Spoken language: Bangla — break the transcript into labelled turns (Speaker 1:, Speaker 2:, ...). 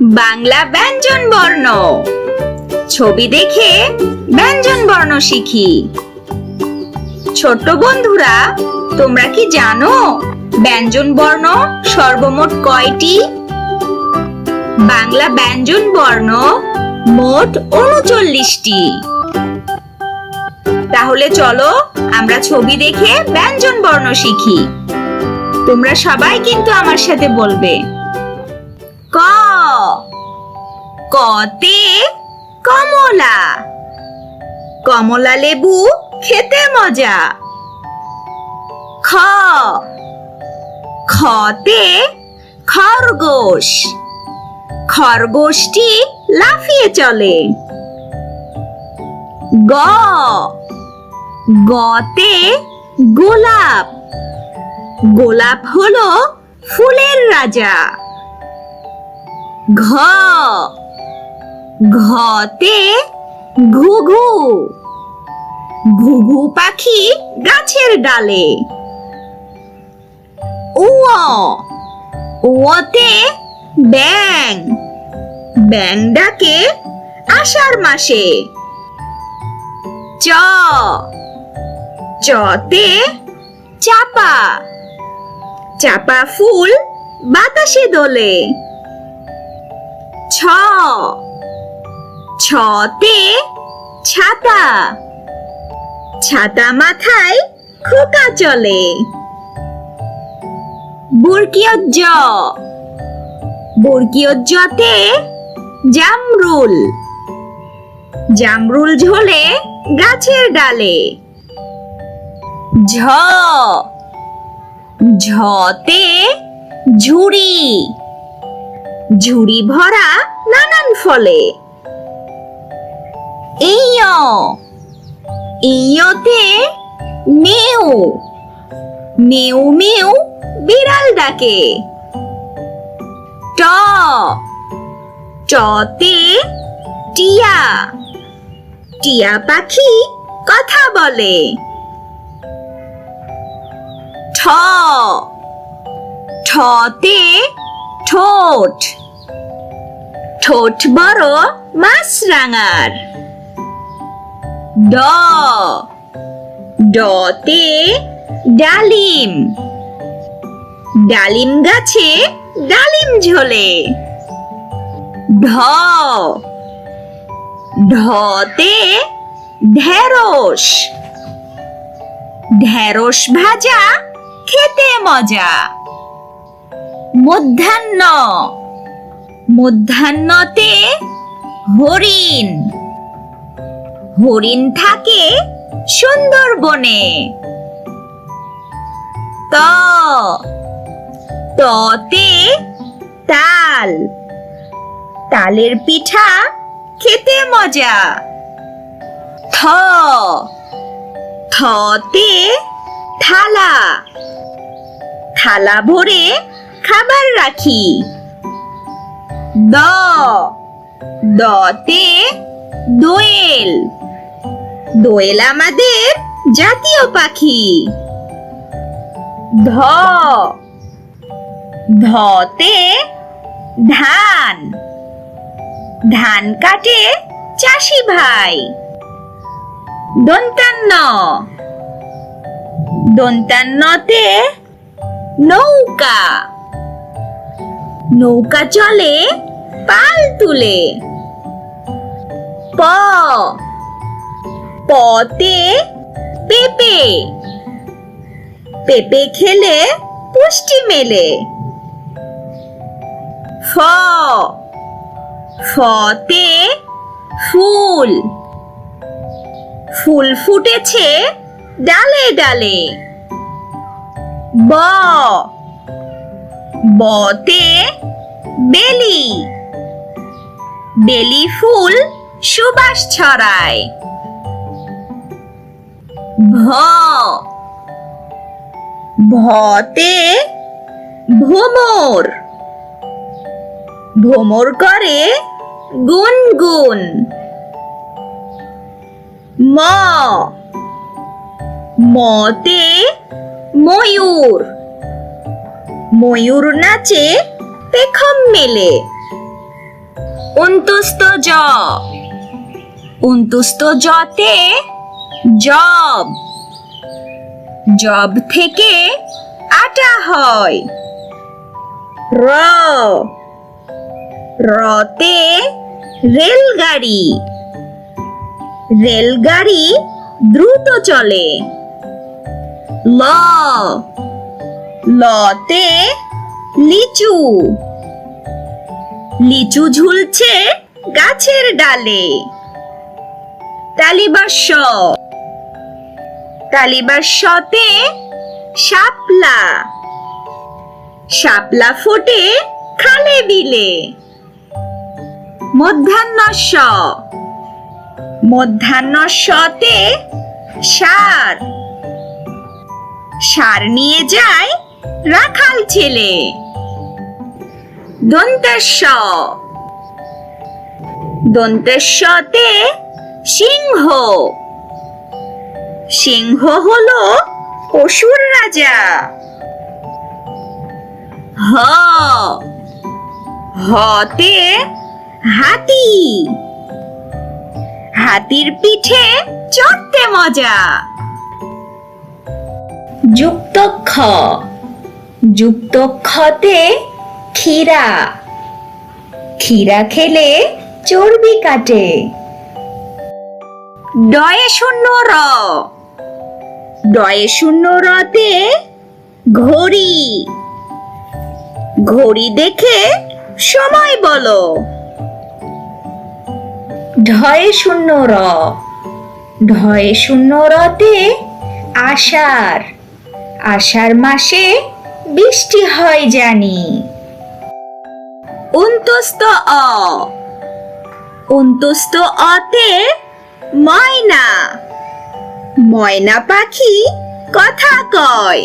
Speaker 1: বাংলা ব্যঞ্জন বর্ণ। ছবি দেখে ব্যঞ্জন বর্ণ শিখি। ছোট্ট বন্ধুরা, তোমরা কি জানো ব্যঞ্জন বর্ণ সর্বমোট কয়টি? বাংলা ব্যঞ্জন বর্ণ মোট ৩৯টি। তাহলে চলো আমরা ছবি দেখে ব্যঞ্জন বর্ণ শিখি। তোমরা সবাই কিন্তু আমার সাথে বলবে। ক, কতে কমলা, কমলা লেবু খেতে মজা। খ, খতে খরগোশ, খরগোশটি লাফিয়ে চলে। গ, গতে গোলাপ, গোলাপ হলো ফুলের রাজা। ঘ, ঘতে ঘুঘু, ঘুঘু পাখি গাছের ডালে। উ, উতে ব্যাঙ, ব্যাঙ ডাকে আষাঢ় মাসে। চ, চতে চাপা, চাপা ফুল বাতাসে দোলে। ছ, ছতে ছাতা, ছাতা মাথায় খোকা চলে। বর্গীয় জ, বর্গীয় জতে জামরুল, জামরুল ঝোলে গাছের ডালে। ঝ, ঝতে ঝুড়ি, ঝুড়ি ভরা নানান ফলে। ইয়, ইয়তে মেউ, মেউ মেউ বিড়াল ডাকে। ট, টতে টিয়া, টিয়া পাখি কথা বলে। ঠ, ঠতে ঠোঁট, ঠোঁট বড় মাছরাঙার। ড, ডতে ডালিম, ডালিম গাছে ডালিম ঝোলে। ঢ, ঢতে ঢেঁড়স, ঢেঁড়স ভাজা খেতে মজা। মধ্যাহ্ন, মধ্যাহ্নতে হরিণ, হরিণ থাকে সুন্দরবনে। ত, ততে তাল, তালের পিঠা খেতে মজা। থ, থতে থালা, থালা ভরে খাবার রাখি। দ, দতে দোয়েল, দোয়েল আমাদের জাতীয় পাখি। ধ, ধতে ধান, ধান কাটে চাষি ভাই। দন্তান্ন, দন্তান্নতে নৌকা, নৌকা চলে পাল তুলে। প, পতে পেঁপে, পেঁপে খেলে পুষ্টি মেলে। ফ, ফতে ফুল, ফুল ফুটেছে ডালে ডালে। ব, বতে বেলি, বেলি ফুল সুবাস ছড়ায়। ভ, ভতে ভোমর, ভোমর করে গুনগুন। ম, মতে ময়ূর, ময়ূর নাচে পেখম মেলে। উন্তুস্ত জ, উন্তুস্ত জতে জব, জব থেকে আটা হয়। র, রতে রেলগাড়ি, রেলগাড়ি দ্রুত চলে। ল, লতে লিচু, লিচু ঝুলছে গাছের ডালে। তালিবাস্য, তালিবাস্যতে শাপলা, শাপলা ফোটে খালে বিলে। মধ্যাহ্নস্য, মধ্যাহ্নস্যতে ষাঁড়, ষাঁড় নিয়ে যায় রাখাল ছেলে। দন্তেশ্ব, দন্তেশ্বতে সিংহ, সিংহ হলো পশুর রাজা। হ, হতে হাতি, হাতির পিঠে চড়তে মজা। যুক্ত খ, যুক্ত খতে ক্ষীরা, ক্ষীরা খেলে চর্বি কাটে। ডয়ে শূন্য র, ডয়ে শূন্য রতে ঘড়ি, ঘড়ি দেখে সময় বলো। ঢয়ে শূন্য র, ঢয়ে শূন্য রতে আষাঢ়, আষাঢ় মাসে বৃষ্টি হয় জানি। অন্তস্থ অ, অন্তস্থ অতে ময়না, ময়না পাখি কথা কয়।